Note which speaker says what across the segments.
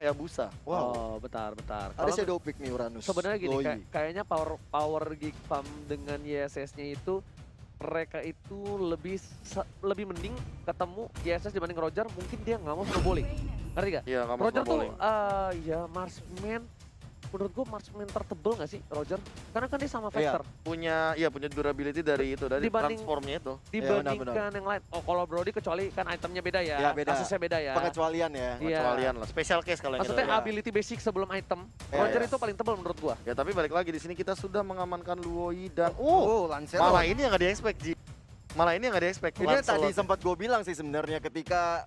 Speaker 1: Hayabusa.
Speaker 2: Oh, bentar.
Speaker 3: Ada shadow pick nih Uranus.
Speaker 2: Sebenarnya gini,
Speaker 3: Loi.
Speaker 2: kayaknya power Geek Farm dengan YSS-nya itu mereka itu lebih mending ketemu YSS dibanding Roger, mungkin dia nggak mau snowballing. Ngerti gak?
Speaker 1: Iya, nggak mau
Speaker 2: Roger tuh
Speaker 1: snowballing.
Speaker 2: ya marksman. Menurut gue marksman tertebel gak sih Roger? Karena kan dia sama
Speaker 3: Iya.
Speaker 2: Vector.
Speaker 1: Punya durability dari itu, dari
Speaker 2: Dibanding-
Speaker 1: transformnya itu.
Speaker 2: Dibandingkan yang lain. Oh, kalau Brody kecuali kan itemnya beda ya.
Speaker 3: Iya, beda.
Speaker 2: Kasusnya beda ya.
Speaker 3: Pengecualian ya.
Speaker 2: Iya.
Speaker 1: Kecualian lah, special case kalau yang
Speaker 2: Maksudnya
Speaker 1: kita lihat.
Speaker 2: ability basic sebelum item.
Speaker 3: Iya,
Speaker 2: Roger
Speaker 3: iya.
Speaker 2: itu paling tebel menurut gua.
Speaker 1: Ya tapi balik lagi di sini kita sudah mengamankan Luoi dan
Speaker 3: Lancelot.
Speaker 1: malah ini yang nggak di-expect Ji. Malah ini yang nggak di-expect.
Speaker 3: Ini yang
Speaker 1: Lancelot.
Speaker 3: tadi sempat gue bilang sih sebenarnya ketika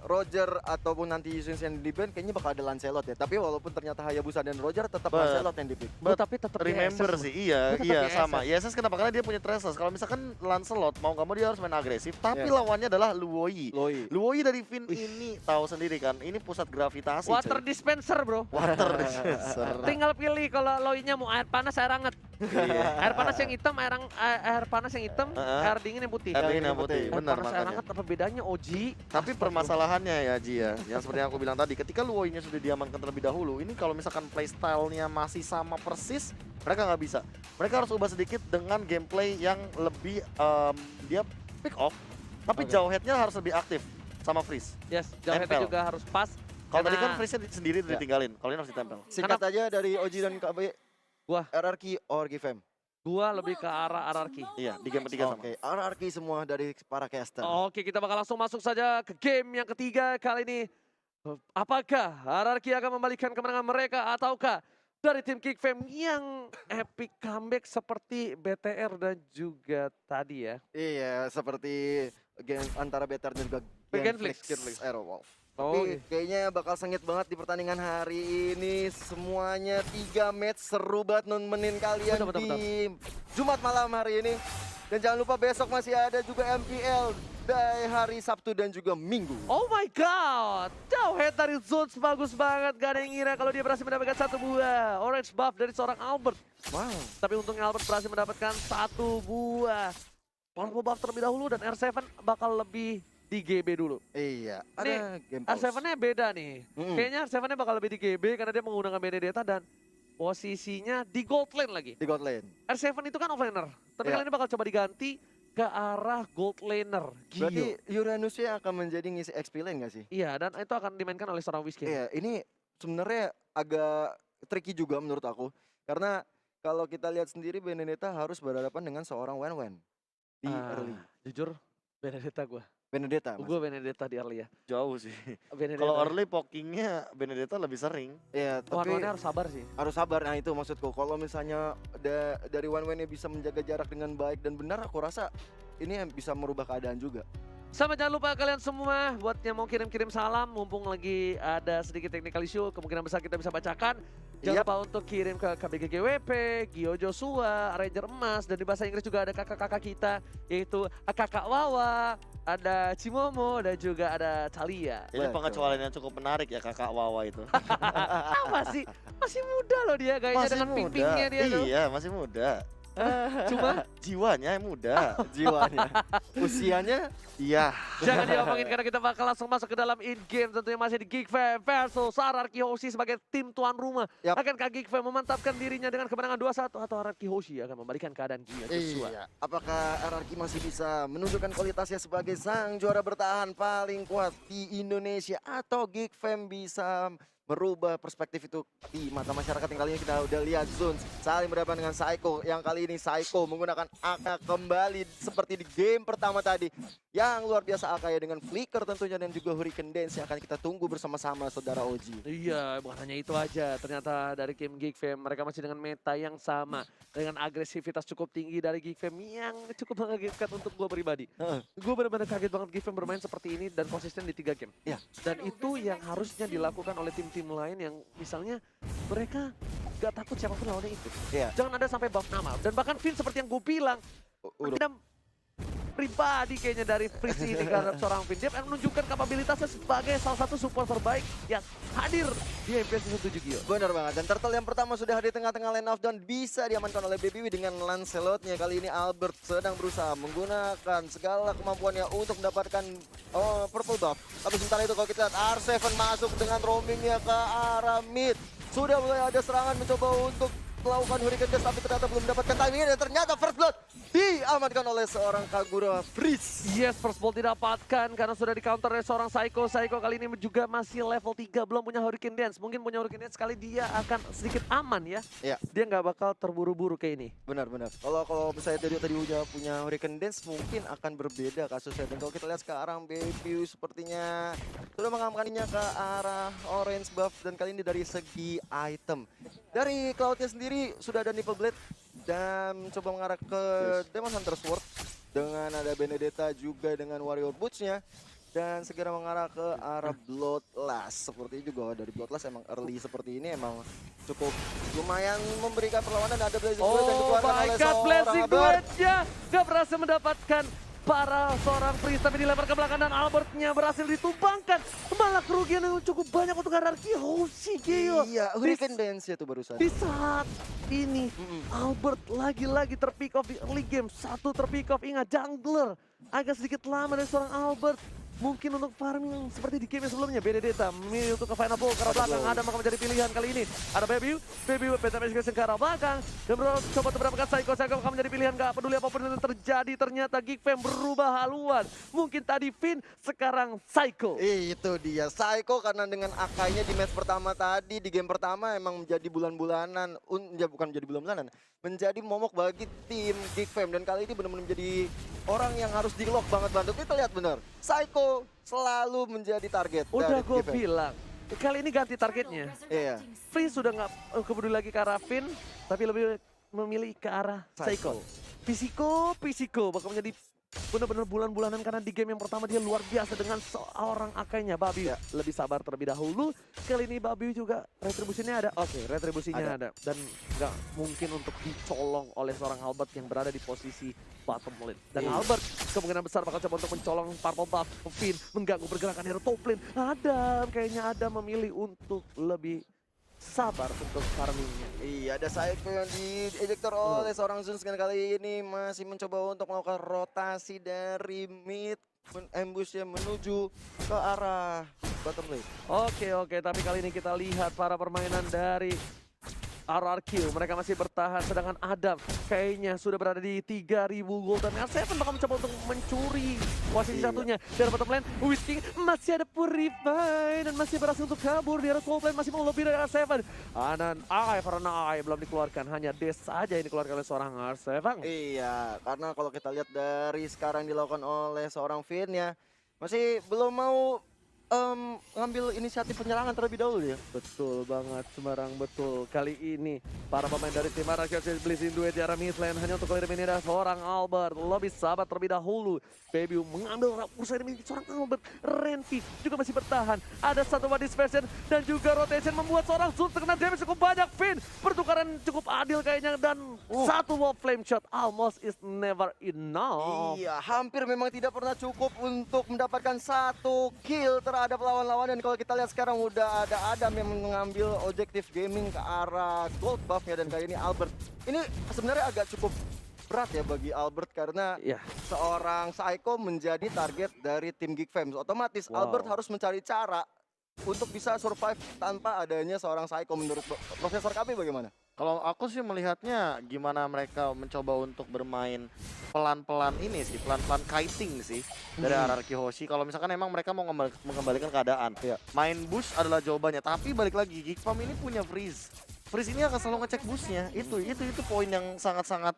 Speaker 3: Roger ataupun nanti Yusin yang di ban kayaknya bakal ada Lancelot ya. Tapi walaupun ternyata Hayabusa dan Roger tetap
Speaker 1: But-
Speaker 3: Lancelot yang di pick.
Speaker 2: Tapi tetap
Speaker 1: Remember sih, iya
Speaker 2: Dia tetap
Speaker 1: sama.
Speaker 2: ISS.
Speaker 1: ISS kenapa? Karena dia punya Traceless. Kalau misalkan Lancelot mau nggak mau dia harus main agresif, tapi
Speaker 3: Iya.
Speaker 1: lawannya adalah Luoi.
Speaker 3: Loi.
Speaker 1: Luoi dari Finn ini tahu sendiri kan, ini pusat gravitasi.
Speaker 2: Water
Speaker 1: cuy.
Speaker 2: dispenser, bro.
Speaker 1: Water dispenser.
Speaker 2: Tinggal pilih kalau loinya mau air panas, air hangat.
Speaker 1: Iya.
Speaker 2: Air panas yang hitam, air panas yang hitam, air dingin yang putih.
Speaker 1: Air dingin
Speaker 3: yang
Speaker 1: yang putih,
Speaker 3: putih.
Speaker 1: benar
Speaker 2: Air panas, air
Speaker 1: makanya.
Speaker 2: hangat apa bedanya, Oji?
Speaker 1: Tapi permasalahannya ya Ji ya, yang seperti yang aku bilang tadi, ketika Luoi-nya sudah diamankan terlebih dahulu, ini kalau misalkan playstyle-nya masih sama persis, mereka nggak bisa. Mereka harus ubah sedikit dengan gameplay yang lebih dia pick off, tapi
Speaker 3: Oke.
Speaker 1: jauh head-nya harus lebih aktif sama freeze.
Speaker 2: Yes, jauh
Speaker 1: Tempel.
Speaker 2: juga harus pas.
Speaker 1: Kalau tadi kan
Speaker 2: Karena-
Speaker 1: freeze-nya sendiri
Speaker 3: Ya.
Speaker 1: ditinggalin, kalau ini harus ditempel.
Speaker 3: Singkat aja dari Oji dan KB.
Speaker 2: Wah.
Speaker 3: RRQ or GFM.
Speaker 2: Gua lebih ke arah anarki.
Speaker 1: Iya, di game ketiga sama.
Speaker 3: Oke, RRQ semua dari para caster.
Speaker 2: Oke, kita bakal langsung masuk saja ke game yang ketiga kali ini. Apakah Anarki akan membalikan kemenangan mereka ataukah dari tim Kickfam yang epic comeback seperti BTR dan juga tadi ya.
Speaker 3: Iya, seperti game antara Better dan juga
Speaker 2: Genflix.
Speaker 3: Aerowolf.
Speaker 2: Oh,
Speaker 3: Tapi kayaknya bakal sengit banget di pertandingan hari ini. Semuanya 3 match seru banget nemenin kalian
Speaker 2: Betul.
Speaker 3: di Jumat malam hari ini. Dan jangan lupa besok masih ada juga MPL dari hari Sabtu dan juga Minggu.
Speaker 2: Oh my god, jauh head dari Zones bagus banget. Gak ada yang ngira kalau dia berhasil mendapatkan satu buah orange buff dari seorang Albert.
Speaker 3: Wow.
Speaker 2: Tapi untungnya Albert berhasil mendapatkan satu buah powerful buff terlebih dahulu dan R7 bakal lebih di GB dulu.
Speaker 3: Iya, ada game pause.
Speaker 2: R7-nya beda nih. Kayaknya R7-nya bakal lebih di GB karena dia menggunakan Benedetta dan posisinya di gold lane lagi.
Speaker 3: di God Lane.
Speaker 2: R7 itu kan offlaner. Tapi
Speaker 3: Iya.
Speaker 2: kali ini bakal coba diganti ke arah gold laner.
Speaker 3: Berarti
Speaker 2: Gio.
Speaker 3: Uranusnya akan menjadi ngisi XP lane nggak sih?
Speaker 2: Iya, dan itu akan dimainkan oleh seorang Whiskey.
Speaker 3: Iya, ini sebenarnya agak tricky juga menurut aku. Karena kalau kita lihat sendiri Benedetta harus berhadapan dengan seorang Wen di early.
Speaker 2: Jujur, Benedetta gue.
Speaker 3: Benedetta, Mas.
Speaker 2: Gue Benedetta di early ya.
Speaker 1: Jauh sih.
Speaker 2: Benedetta.
Speaker 1: Kalau early pokingnya Benedetta lebih sering.
Speaker 3: Iya, tapi
Speaker 2: One-one-nya harus sabar sih.
Speaker 3: harus sabar. Nah itu maksudku. Kalau misalnya dari Wen-Wen bisa menjaga jarak dengan baik dan benar, aku rasa ini yang bisa merubah keadaan juga.
Speaker 2: Sama jangan lupa kalian semua buat yang mau kirim-kirim salam, mumpung lagi ada sedikit technical issue, kemungkinan besar kita bisa bacakan. Jangan
Speaker 3: Yap.
Speaker 2: lupa untuk kirim ke KBGGWP, Gio Joshua, Ranger Emas, dan di bahasa Inggris juga ada kakak-kakak kita, yaitu kakak Wawa, ada Cimomo, dan juga ada Thalia.
Speaker 1: Ini
Speaker 3: Betul.
Speaker 1: pengecualian yang cukup menarik ya kakak Wawa itu.
Speaker 2: Apa sih? Masih muda loh dia, gayanya dengan ping-pingnya dia tuh.
Speaker 1: Iya, masih muda.
Speaker 2: Cuma
Speaker 1: Jiwanya yang muda.
Speaker 3: Jiwanya. Usianya
Speaker 1: Iya.
Speaker 2: jangan diomongin karena kita bakal langsung masuk ke dalam in-game. Tentunya masih di Geekfam versus Ararki Hoshi sebagai tim tuan rumah.
Speaker 3: Yap.
Speaker 2: Akankah Geekfam memantapkan dirinya dengan kemenangan 2-1 atau Ararki Hoshi akan membalikan keadaan Gio Joshua?
Speaker 3: Iya. Apakah RRQ masih bisa menunjukkan kualitasnya sebagai sang juara bertahan paling kuat di Indonesia atau Geekfam bisa merubah perspektif itu di mata masyarakat? Yang kali ini kita udah lihat Zones saling berhadapan dengan Psycho. Yang kali ini Psycho menggunakan AK kembali seperti di game pertama tadi. Yang luar biasa AK ya dengan Flicker tentunya dan juga Hurricane Dance yang akan kita tunggu bersama-sama saudara Oji.
Speaker 2: Iya, bukan hanya itu aja. Ternyata dari game Geekfam mereka masih dengan meta yang sama. Dengan agresivitas cukup tinggi dari Geekfam yang cukup mengagetkan untuk gue pribadi.
Speaker 3: Heeh.
Speaker 2: Gue benar-benar kaget banget Geekfam bermain seperti ini dan konsisten di 3 game.
Speaker 3: Iya.
Speaker 2: Dan itu yang harusnya dilakukan oleh tim-tim lain yang misalnya mereka gak takut siapapun lawannya itu.
Speaker 3: Iya.
Speaker 2: Jangan ada sampai buff nama. Dan bahkan Finn seperti yang gue bilang,
Speaker 3: Udah.
Speaker 2: tidak pribadi kayaknya dari Fritz ini karena seorang Finn. Dia menunjukkan kapabilitasnya sebagai salah satu support terbaik yang hadir di MPS season 7 Gio.
Speaker 3: Benar banget. Dan Turtle yang pertama sudah di tengah-tengah line of down, bisa diamankan oleh BBW dengan Lancelot-nya. Kali ini Albert sedang berusaha menggunakan segala kemampuannya untuk mendapatkan purple buff. Tapi sementara itu kalau kita lihat R7 masuk dengan roamingnya ke arah mid. Sudah mulai ada serangan mencoba untuk melakukan Hurricane Dash, tapi ternyata belum mendapatkan timingnya, dan ternyata First Blood diamankan oleh seorang Kagura Freeze.
Speaker 2: Yes, first ball didapatkan karena sudah di counter oleh seorang Psycho. Psycho kali ini juga masih level 3, belum punya Hurricane Dance. Mungkin punya Hurricane Dance kali dia akan sedikit aman ya.
Speaker 3: Iya.
Speaker 2: Dia nggak bakal terburu-buru kayak ini.
Speaker 3: Benar-benar. Kalau misalnya tadi udah punya Hurricane Dance, mungkin akan berbeda kasusnya. Dan kalau kita lihat sekarang, Baby sepertinya sudah mengamankannya ke arah orange buff, dan kali ini dari segi item. Dari Cloud-nya sendiri sudah ada Nipple Blade dan coba mengarah ke Demon Hunter Sword dengan ada Benedetta juga dengan Warrior Boots-nya, dan segera mengarah ke arah Bloodlust. Seperti juga dari Bloodlust emang early seperti ini emang cukup lumayan memberikan perlawanan. Ada Blazing Duet yang dikeluarkan oleh seorang
Speaker 2: Blazing
Speaker 3: Albert.
Speaker 2: Duet-nya nggak berhasil mendapatkan para seorang Freeze, tapi dilempar ke belakang dan Albertnya berhasil ditumbangkan. Malah kerugian yang cukup banyak untuk hierarki Hoshi Gio.
Speaker 3: Iya, Hurricane Dance itu barusan.
Speaker 2: Di saat ini Albert lagi-lagi terpick off di early game. Satu terpick off, ingat jungler agak sedikit lama dari seorang Albert. Mungkin untuk farming seperti di game yang sebelumnya. Benedetta memilih untuk ke final ball ke arah belakang. Ada maka menjadi pilihan kali ini. Ada Baby Penta Magic ke arah belakang. Dan coba mendapatkan Psycho akan menjadi pilihan. Gak peduli apapun yang terjadi. Ternyata Geek Fam berubah haluan. Mungkin tadi Finn, sekarang Psycho.
Speaker 3: Itu dia, Psycho, karena dengan akainya di match pertama tadi, di game pertama emang menjadi bulan-bulanan. Bukan menjadi bulan-bulanan, menjadi momok bagi tim Geek Fam. Dan kali ini benar-benar menjadi orang yang harus di-lock banget. Kita lihat benar, Psycho selalu menjadi target.
Speaker 2: Udah
Speaker 3: dari
Speaker 2: gue
Speaker 3: Geek Fam.
Speaker 2: bilang, kali ini ganti targetnya.
Speaker 3: Iya.
Speaker 2: Free sudah nggak peduli lagi ke arah Finn, tapi lebih memilih ke arah Psycho. Pisiko bakal menjadi benar-benar bulan-bulanan karena di game yang pertama dia luar biasa dengan seorang akainya. Babi lebih sabar terlebih dahulu. Kali ini Babi juga retribusinya ada. Oke, retribusinya ada. Dan nggak mungkin untuk dicolong oleh seorang Albert yang berada di posisi bottom lane. Dan Albert kemungkinan besar bakal coba untuk mencolong purple buff Finn, mengganggu pergerakan hero top lane. Kayaknya Adam memilih untuk lebih sabar untuk farmingnya.
Speaker 3: Iya, ada Psycho yang diejector oleh seorang Zeus, kali ini masih mencoba untuk melakukan rotasi dari mid, ambushnya menuju ke arah bottom lane.
Speaker 2: Oke, tapi kali ini kita lihat para permainan dari RRQ, mereka masih bertahan, sedangkan Adam kayaknya sudah berada di 3000 gold, dan R7 bakal mencoba untuk mencuri posisi satunya. Dari bottom lane, Whisking masih ada Purify dan masih berhasil untuk kabur. Di arah top lane masih mau lebih dari R7. Anan karena belum dikeluarkan, hanya Dash saja yang dikeluarkan oleh seorang R7.
Speaker 3: Iya, karena kalau kita lihat dari sekarang dilakukan oleh seorang Finn ya, masih belum mau ngambil inisiatif penyerangan terlebih dahulu ya.
Speaker 2: Betul banget, Semarang, betul. Kali ini para pemain dari tim RRQ Blazing Duet di arah mid lane hanya untuk eliminasi seorang Albert. Lebih sahabat terlebih dahulu. Baby mengambil usaha demi seorang Albert. Renvi juga masih bertahan. Ada satu one dispersion dan juga rotation membuat seorang Zulf terkena damage cukup banyak. Finn, pertukaran cukup adil kayaknya, dan satu wall flame shot almost is never enough.
Speaker 3: Iya, hampir memang tidak pernah cukup untuk mendapatkan satu kill terhadap lawan-lawan. Dan kalau kita lihat sekarang udah ada Adam yang mengambil objektif gaming ke arah gold buff-nya, dan kali ini Albert. Ini sebenarnya agak cukup berat ya bagi Albert karena seorang Psycho menjadi target dari tim Geek Fam. Otomatis Albert harus mencari cara untuk bisa survive tanpa adanya seorang Psycho. Menurut Profesor KB bagaimana?
Speaker 1: Kalau aku sih melihatnya gimana mereka mencoba untuk bermain pelan-pelan ini sih, pelan-pelan kiting sih dari RRQ Hoshi. Kalau misalkan emang mereka mau mengembalikan keadaan, main bush adalah jawabannya. Tapi balik lagi, Geek Fam ini punya freeze. Freeze ini akan selalu ngecek bushnya. Itu poin yang sangat-sangat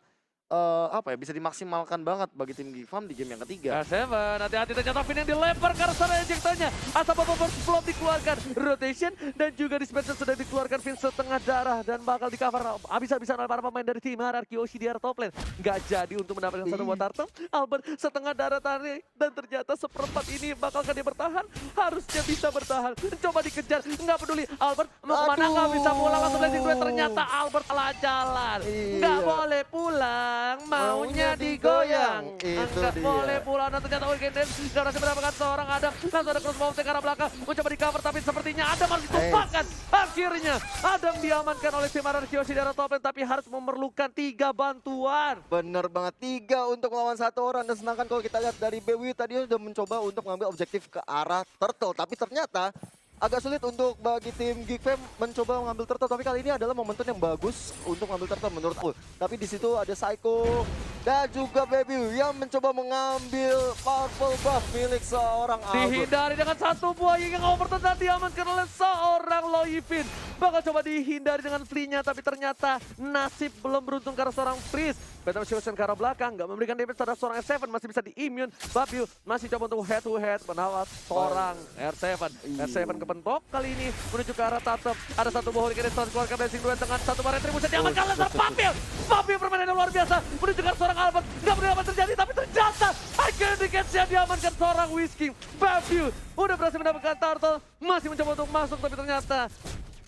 Speaker 1: bisa dimaksimalkan banget bagi tim Geek Fam di game yang ketiga.
Speaker 2: R7, hati-hati ternyata Finn yang dilempar ke arah sana ejectanya. Asap apa belum dikeluarkan. Rotation dan juga dispenser sudah dikeluarkan. Finn setengah darah dan bakal di cover habis-habisan oleh para pemain dari tim RRQ Hoshi di arah top lane. Nggak jadi untuk mendapatkan satu buat turtle. Albert setengah darah tarik, dan ternyata seperempat ini bakalkan dia bertahan. Harusnya bisa bertahan. Coba dikejar, nggak peduli. Albert mau kemana, nggak bisa pulang langsung Blazing Duet. Ternyata Albert telah jalan. Nggak boleh pulang, maunya digoyang. Nggak boleh pula, dan ternyata Weekend Dance gak berhasil mendapatkan seorang Adam. Langsung ada crossbow ke arah belakang, mencoba di cover, tapi sepertinya Adam harus ditumpahkan. Akhirnya Adam diamankan oleh tim RRQ Hoshi dari top lane, tapi harus memerlukan 3 bantuan.
Speaker 3: Bener banget, 3 untuk melawan 1 orang. Dan sedangkan kalau kita lihat dari BW tadi sudah mencoba untuk mengambil objektif ke arah turtle, tapi ternyata agak sulit untuk bagi tim GiGFam mencoba mengambil turtle, tapi kali ini adalah momentum yang bagus untuk mengambil turtle menurut aku. Tapi di situ ada Psycho dan juga Baby yang mencoba mengambil powerful buff milik seorang Albert.
Speaker 2: Dihindari dengan satu buah yang overturn dan diamankan oleh seorang Loyfin. Bakal coba dihindari dengan flee-nya, tapi ternyata nasib belum beruntung karena seorang Freeze. Betam Shoshan ke arah belakang, nggak memberikan damage terhadap seorang R7, masih bisa di-immune. Babiu masih coba untuk head to head menawan seorang R7. R7 kepentok kali ini menuju ke arah Tatum. Ada satu buah Hurricane Storm keluarkan Blazing Duel dengan satu bar retribusi diamankan oleh seorang Babiu. Babiu permainan yang luar biasa menuju ke arah seorang Albert. Nggak benar apa terjadi, tapi ternyata akhirnya yang diamankan seorang Whiskey. Babiu udah berhasil mendapatkan turtle, masih mencoba untuk masuk, tapi ternyata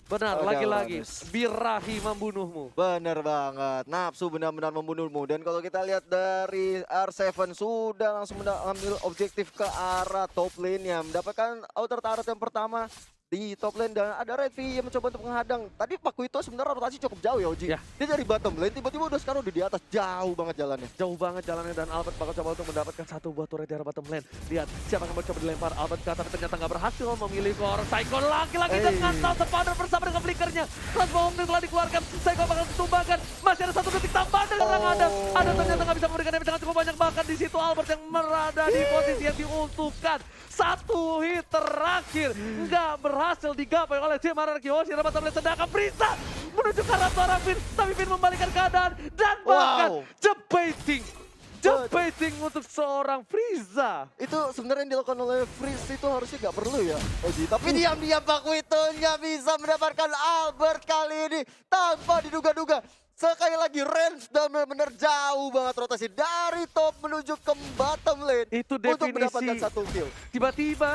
Speaker 2: benar, lagi-lagi birahi membunuhmu.
Speaker 3: Bener banget, nafsu benar-benar membunuhmu. Dan kalau kita lihat dari R7 sudah langsung mengambil objektif ke arah top lane-nya. Mendapatkan outer turret yang pertama di top lane dan ada Redvi yang mencoba untuk menghadang. Tadi Paku itu sebenarnya rotasi cukup jauh ya Oji.
Speaker 2: Ya.
Speaker 3: Dia dari bottom lane, tiba-tiba udah sekarang udah di atas, jauh banget jalannya.
Speaker 2: Jauh banget jalannya dan Albert bakal coba untuk mendapatkan satu buah turret di arah bottom lane. Lihat siapa yang mencoba dilempar Albert ke atas, tapi ternyata nggak berhasil memilih seorang Psycho lagi-lagi dengan Thousand Pounder bersama dengan flickernya. Crossbow telah dikeluarkan, Psycho bakal ditumbangkan. Masih ada 1 detik tambahan dari seorang Adam. Ada ternyata nggak bisa memberikan damage dengan cukup banyak, bahkan di situ Albert yang berada di posisi yang diuntukkan. 1 hit terakhir nggak berhasil digapai oleh tim RRQ Hoshi dari bottom lane, sedangkan Frieza menuju ke arah seorang Finn, tapi Finn membalikan keadaan dan bahkan jebating untuk seorang Frieza.
Speaker 3: Itu sebenarnya yang dilakukan oleh Freeze itu harusnya nggak perlu ya Oji. Tapi diam-diam Paku itu nggak bisa mendapatkan Albert kali ini tanpa diduga-duga. Sekali lagi range dan benar-benar jauh banget rotasi dari top menuju ke bottom lane.
Speaker 2: Itu
Speaker 3: untuk mendapatkan
Speaker 2: definisi
Speaker 3: 1 kill.
Speaker 2: tiba-tiba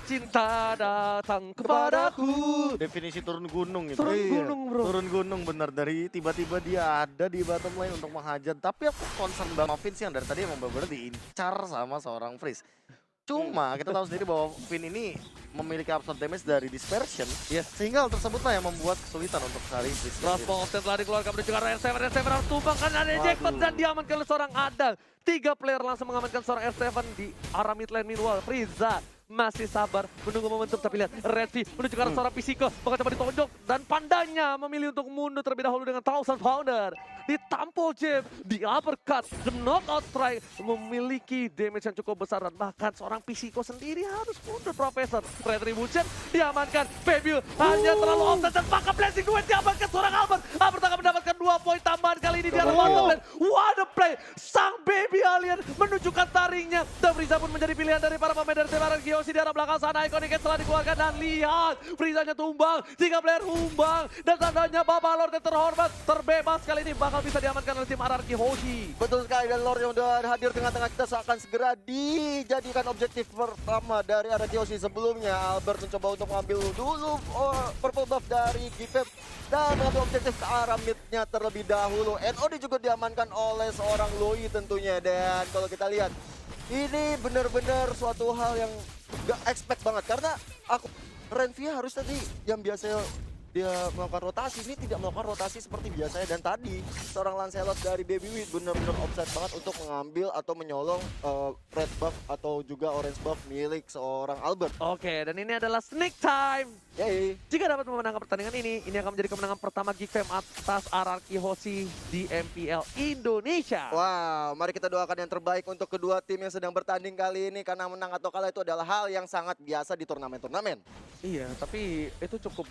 Speaker 2: cinta datang kepadaku.
Speaker 1: Definisi turun gunung itu.
Speaker 2: Turun
Speaker 3: Iya.
Speaker 2: gunung bro.
Speaker 1: Turun gunung bener, dari tiba-tiba dia ada di bottom lane untuk menghajat. Tapi aku concern banget sama Vince yang dari tadi emang bener-bener diincar sama seorang Freeze. Cuma kita tahu sendiri bahwa Finn ini memiliki absorb damage dari dispersion,
Speaker 2: Yes.
Speaker 1: sehingga hal tersebutlah yang membuat kesulitan untuk cari Freeze.
Speaker 2: Crossbow offset telah dikeluarkan menuju ke arah R7. R7 harus tumbang kan ada jackpot dan diamankan oleh seorang Adam. 3 player langsung mengamankan seorang R7 di arah mid lane. Meanwhile Frieza masih sabar menunggu momentum, tapi lihat Redvi menuju ke arah seorang Pisiko, bakal coba ditonjok dan pandanya memilih untuk mundur terlebih dahulu dengan Thousand Pounder. Ditampol Jeb, di uppercut, the knockout strike memiliki damage yang cukup besar dan bahkan seorang Pisiko sendiri harus mundur. Profesor Retribution diamankan, Fabio hanya terlalu offset dan maka Blazing Duet diamankan seorang Albert. Albert akan mendapatkan 2 poin tambahan kali ini di arah bottom lane. What a play, sang baby alien menunjukkan taringnya dan Frieza pun menjadi pilihan dari para pemain dari tim RRQ Hoshi di arah belakang sana. Iconic setelah dikeluarkan dan lihat Frieza-nya tumbang, 3 player tumbang dan tandanya Bapak Lord yang terhormat terbebas kali ini bakal bisa diamankan oleh tim RRQ Hoshi.
Speaker 3: Betul sekali, dan Lord yang udah hadir tengah-tengah kita akan segera dijadikan objektif pertama dari RRQ Hoshi. Sebelumnya Albert mencoba untuk mengambil dulu purple buff dari GiGFam dan mengambil objektif ke arah mid-nya terlebih dahulu. NOD juga diamankan oleh seorang Loi tentunya. Dan kalau kita lihat ini benar-benar suatu hal yang gak expect banget, karena aku Renvia harus tadi yang biasanya dia melakukan rotasi, ini tidak melakukan rotasi seperti biasanya. Dan tadi seorang Lancelot dari Baby Wheat benar-benar offset banget untuk mengambil atau menyolong red buff atau juga orange buff milik seorang Albert.
Speaker 2: Oke, dan ini adalah Snake Time.
Speaker 3: Yay.
Speaker 2: Jika dapat memenangkan pertandingan ini akan menjadi kemenangan pertama GiGFam atas RRQ Hoshi di MPL Indonesia.
Speaker 3: Wow, mari kita doakan yang terbaik untuk kedua tim yang sedang bertanding kali ini, karena menang atau kalah itu adalah hal yang sangat biasa di turnamen-turnamen.
Speaker 2: Iya, tapi itu cukup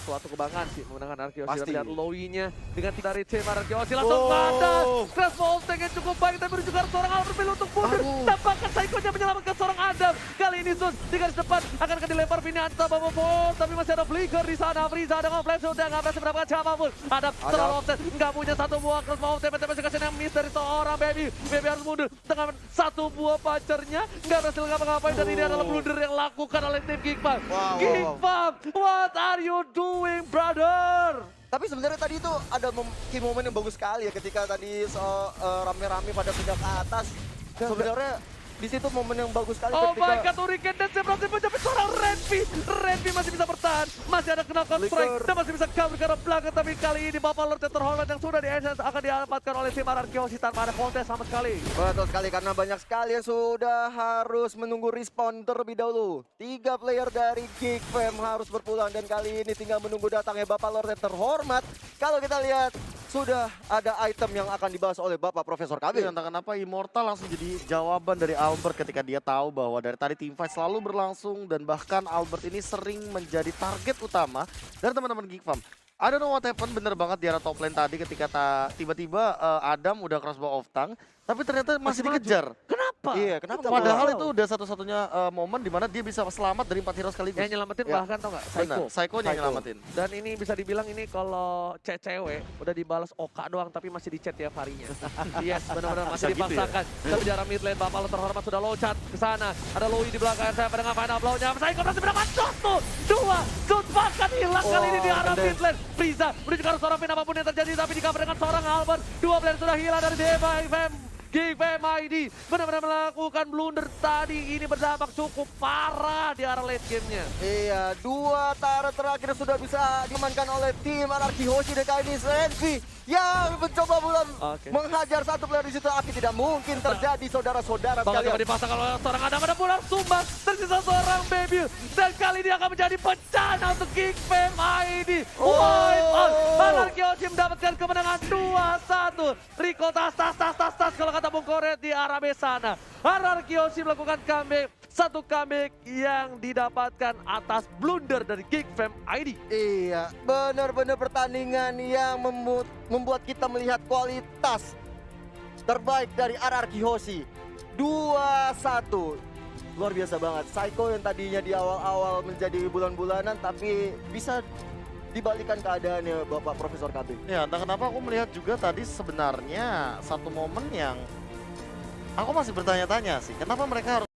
Speaker 2: suatu kebanggaan sih memenangkan RRQ Hoshi.
Speaker 3: Pasti.
Speaker 2: Lihat Lowy-nya dengan dari tim RRQ Hoshi langsung pada. Crash Volteng yang cukup baik, tapi juga seorang Albert Mil untuk mundur. Tampaknya Psycho-nya menyelamatkan seorang Adam. Kali ini Zun di garis depan akan dilempar Vinanta Babafon, tapi masih ada flicker di sana. Frieza dengan flash sudah nggak berhasil mendapatkan siapapun. Adam terlalu offset, nggak punya satu buah crossbow. TP-TP sekasian yang miss dari seorang Baby. Baby harus mundur dengan satu buah pacarnya, nggak berhasil ngapa-ngapain. Dan ini adalah blunder yang dilakukan oleh tim GiGFam. GiGFam, what are you doing, brother?
Speaker 3: Tapi sebenarnya tadi itu ada key moment yang bagus sekali ya, ketika tadi rame-rame pada pindah ke atas. sebenarnya di situ momen yang bagus sekali
Speaker 2: Oh my
Speaker 3: ketika
Speaker 2: god, Hurricane Dance yang berhasil mencapai seorang Renvi. Renvi masih bisa bertahan, masih ada kena strike
Speaker 3: Flicker.
Speaker 2: dan masih bisa cover ke arah belakang. Tapi kali ini Bapak Lord yang terhormat yang sudah di essence akan diamankan oleh tim RRQ Hoshi tanpa ada kontes sama sekali.
Speaker 3: betul sekali karena banyak sekali yang sudah harus menunggu respawn terlebih dahulu. 3 player dari Geek Fam harus berpulang dan kali ini tinggal menunggu datangnya Bapak Lord yang terhormat. Kalau kita lihat sudah ada item yang akan dibahas oleh Bapak Profesor
Speaker 1: Tapi
Speaker 3: KB.
Speaker 1: entah kenapa Immortal langsung jadi jawaban dari Albert ketika dia tahu bahwa dari tadi teamfight selalu berlangsung dan bahkan Albert ini sering menjadi target utama dari teman-teman Geek Fam. I don't know what happened, bener banget di arah top lane tadi ketika tiba-tiba Adam udah crossbow off tank, tapi ternyata masih
Speaker 2: maju.
Speaker 1: dikejar.
Speaker 2: Kenapa?
Speaker 3: Iya, kenapa nggak
Speaker 1: Padahal
Speaker 3: mau?
Speaker 1: itu udah satu-satunya momen dimana dia bisa selamat dari 4 hero sekaligus.
Speaker 2: Yang nyelamatin
Speaker 3: Ya.
Speaker 2: bahkan tau nggak?
Speaker 1: Benar,
Speaker 2: Psycho.
Speaker 1: Psycho-nya yang
Speaker 3: Psycho.
Speaker 1: nyelamatin.
Speaker 2: Dan ini bisa dibilang ini kalau cewek udah dibalas Oka doang tapi masih di chat tiap harinya. Yes, benar-benar masih
Speaker 1: Bisa gitu ya?
Speaker 2: dipaksakan. Tapi di arah mid lane Bapak Lord terhormat sudah loncat ke sana. Ada Louis di belakang saya pada final blow-nya. Psycho masih berdapat satu, dua, Zut bahkan hilang kali ini di arah
Speaker 3: Kenden.
Speaker 2: mid lane. Frieza menuju ke arah seorang pin apapun yang terjadi tapi di cover dengan seorang Albert. Dua player sudah hilang dari DFM. Geek Fam ID benar-benar melakukan blunder tadi. Ini berdampak cukup parah di arah late gamenya.
Speaker 3: Iya, 2 turret terakhir sudah bisa diamankan oleh tim RRQ Hoshi dan kali ini Renvi yang mencoba
Speaker 2: Oke.
Speaker 3: menghajar satu player di situ, tapi tidak mungkin terjadi saudara-saudara
Speaker 2: Bakal coba
Speaker 3: sekalian.
Speaker 2: dipasangkan oleh seorang Adam, ada pula tumbang, tersisa seorang Baby, dan kali ini akan menjadi bencana untuk Geek Fam ID. Wipe out, RRQ Hoshi mendapatkan kemenangan 2-1. Rico tas, kalau kata Bung Koret di arah sana. RRQ Hoshi melakukan comeback, satu comeback yang didapatkan atas blunder dari Geek Fam ID.
Speaker 3: Iya, benar-benar pertandingan yang membuat kita melihat kualitas terbaik dari RRQ Hoshi. 2-1. Luar biasa banget. Psycho yang tadinya di awal-awal menjadi bulan-bulanan tapi bisa dibalikan keadaannya Bapak Profesor KB.
Speaker 1: Ya, entah kenapa aku melihat juga tadi sebenarnya satu momen yang aku masih bertanya-tanya sih, kenapa mereka harus